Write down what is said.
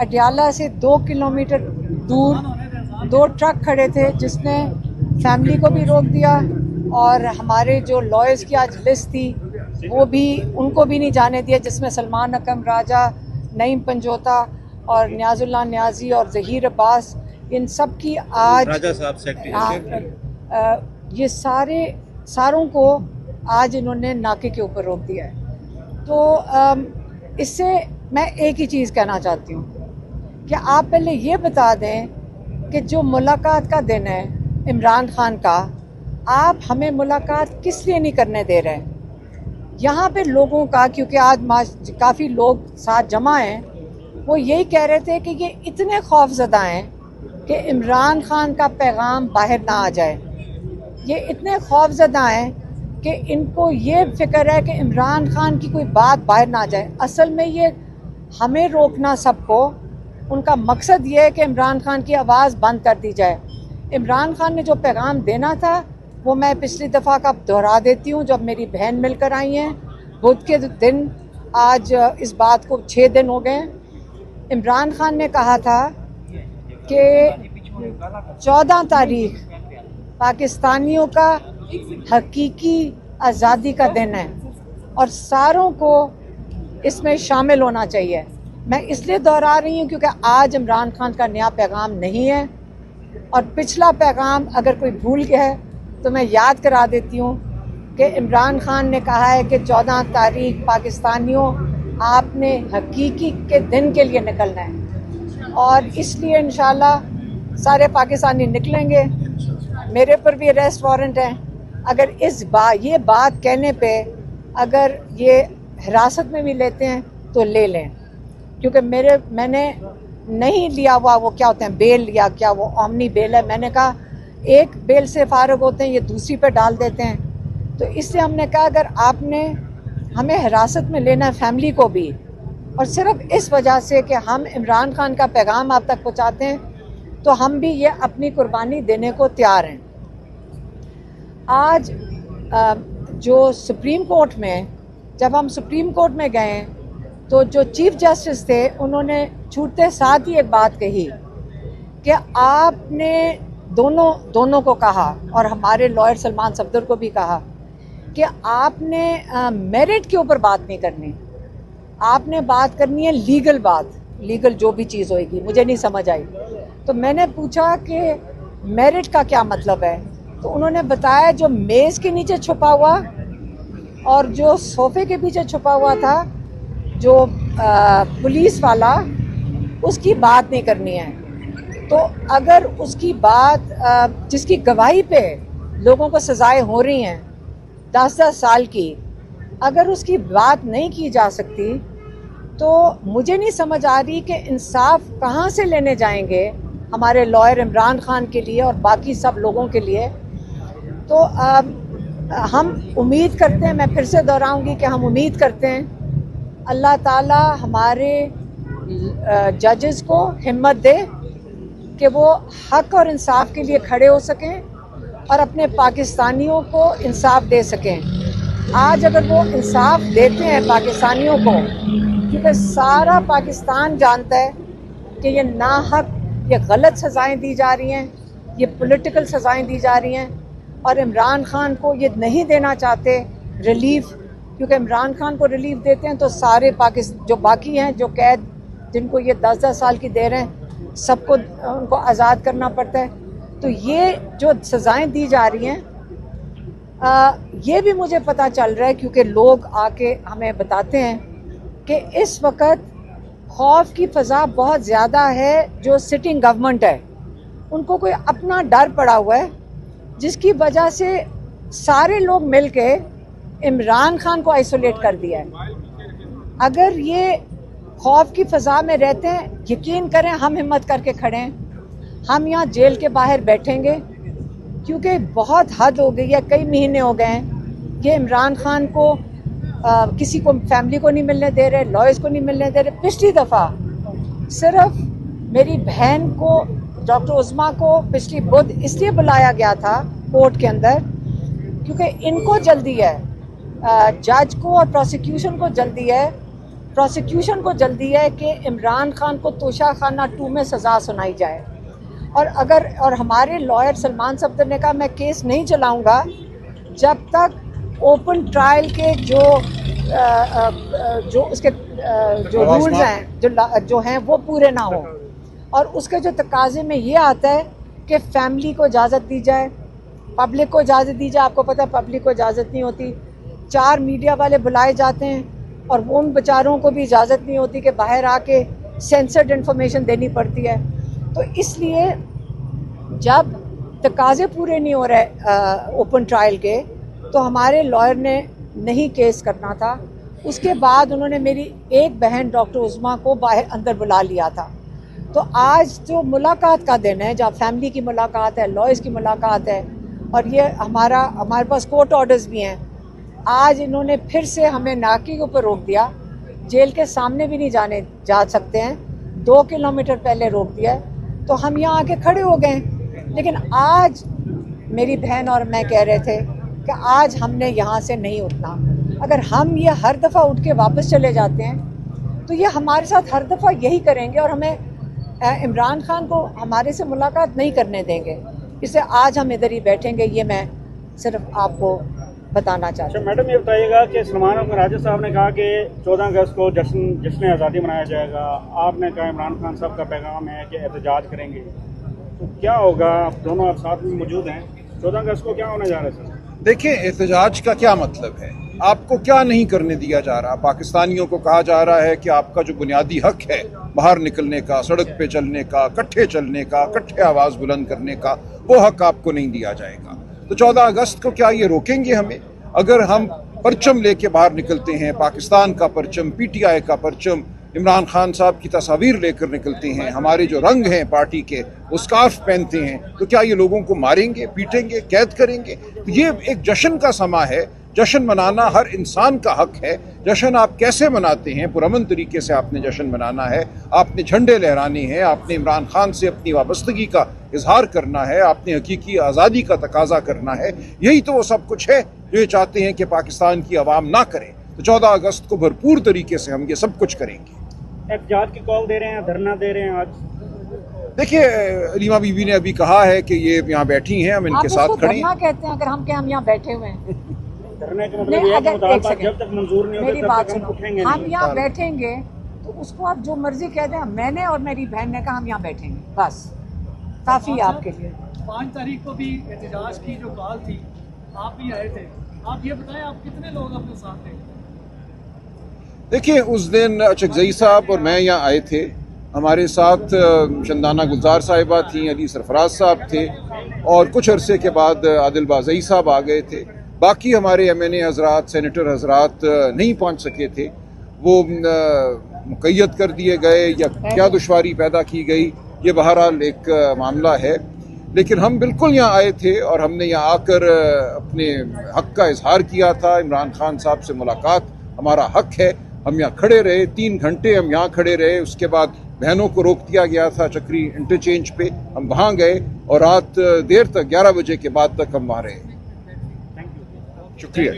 अडयाला से 2 किलोमीटर दूर 2 ट्रक खड़े थे जिसने फैमिली को भी रोक दिया और हमारे जो लॉयर्स की आज लिस्ट थी वो भी उनको भी नहीं जाने दिया, जिसमें सलमान अकरम राजा, नईम पंजोता और न्याजुल्लाह न्याजी और ज़हीर अब्बास, इन सब की आज राजा साहब सेक्रेटरी ये सारों को आज इन्होंने नाके के ऊपर रोक दिया है। तो इससे मैं एक ही चीज़ कहना चाहती हूँ कि आप पहले ये बता दें कि जो मुलाकात का दिन है इमरान खान का, आप हमें मुलाकात किस लिए नहीं करने दे रहे हैं यहाँ पे लोगों का, क्योंकि आज काफ़ी लोग साथ जमा हैं, वो यही कह रहे थे कि ये इतने खौफजदा हैं कि इमरान खान का पैगाम बाहर ना आ जाए। ये इतने खौफजदा हैं कि इनको ये फिक्र है कि इमरान खान की कोई बात बाहर ना आ जाए। असल में ये हमें रोकना सबको, उनका मकसद ये है कि इमरान खान की आवाज़ बंद कर दी जाए। इमरान खान ने जो पैगाम देना था वो मैं पिछली दफ़ा का दोहरा देती हूँ। जब मेरी बहन मिलकर आई हैं बुध के दिन, आज इस बात को 6 दिन हो गए। इमरान खान ने कहा था कि 14 तारीख पाकिस्तानियों का हकीकी आज़ादी का दिन है और सारों को इसमें शामिल होना चाहिए। मैं इसलिए दोहरा रही हूँ क्योंकि आज इमरान खान का नया पैगाम नहीं है और पिछला पैगाम अगर कोई भूल गया है तो मैं याद करा देती हूँ कि इमरान खान ने कहा है कि 14 तारीख पाकिस्तानियों आपने हकीकी के दिन के लिए निकलना है और इसलिए इंशाल्लाह सारे पाकिस्तानी निकलेंगे। मेरे पर भी अरेस्ट वारंट है। अगर ये बात कहने पे अगर ये हिरासत में भी लेते हैं तो ले लें, क्योंकि मैंने नहीं लिया हुआ, वो क्या होते हैं बेल, या क्या वो ओमनी बेल है। मैंने कहा एक बेल से फारग होते हैं, ये दूसरी पे डाल देते हैं। तो इसलिए हमने कहा अगर आपने हमें हिरासत में लेना है फैमिली को भी, और सिर्फ इस वजह से कि हम इमरान खान का पैगाम आप तक पहुँचाते हैं, तो हम भी ये अपनी कुर्बानी देने को तैयार हैं। आज जो सुप्रीम कोर्ट में, जब हम सुप्रीम कोर्ट में गए तो जो चीफ जस्टिस थे उन्होंने छूटते साथ ही एक बात कही कि आपने दोनों को कहा और हमारे लॉयर सलमान सफदर को भी कहा कि आपने मेरिट के ऊपर बात नहीं करनी, आपने बात करनी है लीगल बात, लीगल जो भी चीज़ होएगी। मुझे नहीं समझ आई तो मैंने पूछा कि मेरिट का क्या मतलब है, तो उन्होंने बताया जो मेज़ के नीचे छुपा हुआ और जो सोफे के पीछे छुपा हुआ था जो पुलिस वाला, उसकी बात नहीं करनी है। तो अगर उसकी बात जिसकी गवाही पे लोगों को सज़ाएं हो रही हैं 10-10 साल की, अगर उसकी बात नहीं की जा सकती तो मुझे नहीं समझ आ रही कि इंसाफ कहाँ से लेने जाएंगे हमारे लॉयर इमरान खान के लिए और बाकी सब लोगों के लिए। तो हम उम्मीद करते हैं, मैं फिर से दोहराऊंगी कि हम उम्मीद करते हैं अल्लाह ताला हमारे जजेस को हिम्मत दे कि वो हक और इंसाफ के लिए खड़े हो सकें और अपने पाकिस्तानियों को इंसाफ दे सकें। आज अगर वो इंसाफ देते हैं पाकिस्तानियों को, क्योंकि सारा पाकिस्तान जानता है कि ये नाहक, ये गलत सज़ाएं दी जा रही हैं, ये पॉलिटिकल सज़ाएं दी जा रही हैं और इमरान खान को ये नहीं देना चाहते रिलीफ, क्योंकि इमरान खान को रिलीफ देते हैं तो सारे जो बाकी हैं, जो कैद जिनको ये 10-10 साल की दे रहे हैं, सबको उनको आज़ाद करना पड़ता है। तो ये जो सज़ाएं दी जा रही हैं ये भी मुझे पता चल रहा है, क्योंकि लोग आके हमें बताते हैं कि इस वक्त खौफ की फ़ज़ा बहुत ज़्यादा है। जो सिटिंग गवर्नमेंट है उनको कोई अपना डर पड़ा हुआ है, जिसकी वजह से सारे लोग मिल के इमरान खान को आइसोलेट कर दिया है। अगर ये खौफ की फ़ज़ा में रहते हैं, यकीन करें हम हिम्मत करके खड़े हैं, हम यहाँ जेल के बाहर बैठेंगे, क्योंकि बहुत हद हो गई है। कई महीने हो गए हैं कि इमरान खान को किसी को, फैमिली को नहीं मिलने दे रहे, लॉयर्स को नहीं मिलने दे रहे। पिछली दफ़ा सिर्फ मेरी बहन को, डॉक्टर उज़मा को पिछली बुध इसलिए बुलाया गया था कोर्ट के अंदर क्योंकि इनको जल्दी है, जज को और प्रोसिक्यूशन को जल्दी है प्रोसिक्यूशन को जल्दी है कि इमरान खान को तोशाखाना 2 में सज़ा सुनाई जाए। और हमारे लॉयर सलमान सफदर ने कहा मैं केस नहीं चलाऊंगा जब तक ओपन ट्रायल के जो उसके जो रूल्स हैं जो हैं वो पूरे ना हो। और उसके जो तकाजे में ये आता है कि फैमिली को इजाज़त दी जाए, पब्लिक को इजाज़त दी जाए। आपको पता है पब्लिक को इजाज़त नहीं होती, 4 मीडिया वाले बुलाए जाते हैं और वो उन बेचारों को भी इजाज़त नहीं होती कि बाहर आके सेंसर्ड इन्फॉर्मेशन देनी पड़ती है। तो इसलिए जब तकाजे पूरे नहीं हो रहे ओपन ट्रायल के, तो हमारे लॉयर ने नहीं केस करना था। उसके बाद उन्होंने मेरी एक बहन डॉक्टर उस्मा को बाहर अंदर बुला लिया था। तो आज जो मुलाकात का दिन है, जहाँ फैमिली की मुलाकात है, लॉयर्स की मुलाकात है, और ये हमारे पास कोर्ट ऑर्डर्स भी हैं। आज इन्होंने फिर से हमें नाके के ऊपर रोक दिया, जेल के सामने भी नहीं जा सकते हैं, 2 किलोमीटर पहले रोक दिया है। तो हम यहाँ आके खड़े हो गए। लेकिन आज मेरी बहन और मैं कह रहे थे कि आज हमने यहाँ से नहीं उठना। अगर हम ये हर दफ़ा उठ के वापस चले जाते हैं तो ये हमारे साथ हर दफ़ा यही करेंगे और हमें इमरान खान को हमारे से मुलाकात नहीं करने देंगे। इससे आज हम इधर ही बैठेंगे, ये मैं सिर्फ आपको बताना चाहती हूँ। मैडम ये बताइएगा कि सलमान अहमद राजा साहब ने कहा कि 14 अगस्त को जश्न आज़ादी मनाया जाएगा। आपने कहा इमरान खान साहब का पैगाम है कि एहतजाज करेंगे, तो क्या होगा? आप दोनों आप साथ में मौजूद हैं, 14 अगस्त को क्या होने जा रहा है सर? देखिए, एहतजाज का क्या मतलब है? आपको क्या नहीं करने दिया जा रहा? पाकिस्तानियों को कहा जा रहा है कि आपका जो बुनियादी हक है बाहर निकलने का, सड़क पे चलने का, इकट्ठे चलने का, इकट्ठे आवाज़ बुलंद करने का, वो हक आपको नहीं दिया जाएगा। तो 14 अगस्त को क्या ये रोकेंगे हमें? अगर हम परचम लेके बाहर निकलते हैं, पाकिस्तान का परचम, PTI का परचम, इमरान खान साहब की तस्वीर लेकर निकलते हैं, हमारे जो रंग हैं पार्टी के वो स्कार्फ पहनते हैं, तो क्या ये लोगों को मारेंगे, पीटेंगे, कैद करेंगे? तो ये एक जश्न का समा है। जश्न मनाना हर इंसान का हक है। जश्न आप कैसे मनाते हैं? पुरअमन तरीके से आपने जश्न मनाना है, आपने झंडे लहराने हैं, आपने इमरान खान से अपनी वाबस्तगी का इजहार करना है, आपने हकीकी आज़ादी का तकाजा करना है। यही तो वो सब कुछ है जो ये चाहते हैं कि पाकिस्तान की आवाम ना करे। तो 14 अगस्त को भरपूर तरीके से हम ये सब कुछ करेंगे। एहतजाज की कॉल दे रहे हैं, धरना दे रहे हैं आज? देखिए, रीमा बीबी ने अभी कहा है कि ये यहाँ बैठी हैं, हम इनके साथ खड़े हैं। कहते हैं अगर हम यहाँ बैठे हुए हैं, धरने का मतलब ये है कि मुतालबात जब तक मंजूर नहीं होते तब तक हम उठेंगे नहीं। हम यहाँ बैठेंगे तो उसको आप जो मर्जी कह दें। मैंने और मेरी बहन ने कहा हम यहाँ बैठेंगे, बस काफ़ी है आपके लिए। 5 तारीख को भी एहतजाज की जो कॉल थी, आप भी आए थे। आप ये बताएं आप कितने लोग अपने साथ थे? देखिए, उस दिन चकजई साहब और मैं यहाँ आए थे। हमारे साथ चंदाना गुलजार साहिबा थी, अली सरफराज साहब थे, और कुछ अरसे के बाद आदिल बाज़ई साहब आ गए थे। बाकी हमारे MNA हजरात, सेनेटर हजरात नहीं पहुँच सके थे। वो मुक़य्यद कर दिए गए या क्या दुश्वारी पैदा की गई, ये बहरहाल एक मामला है। लेकिन हम बिल्कुल यहाँ आए थे और हमने यहाँ आकर अपने हक का इजहार किया था। इमरान खान साहब से मुलाकात हमारा हक है। हम यहाँ खड़े रहे, 3 घंटे हम यहाँ खड़े रहे। उसके बाद बहनों को रोक दिया गया था चक्री इंटरचेंज पे, हम वहाँ गए और रात देर तक 11 बजे के बाद तक हम वहाँ रहे। शुक्रिया।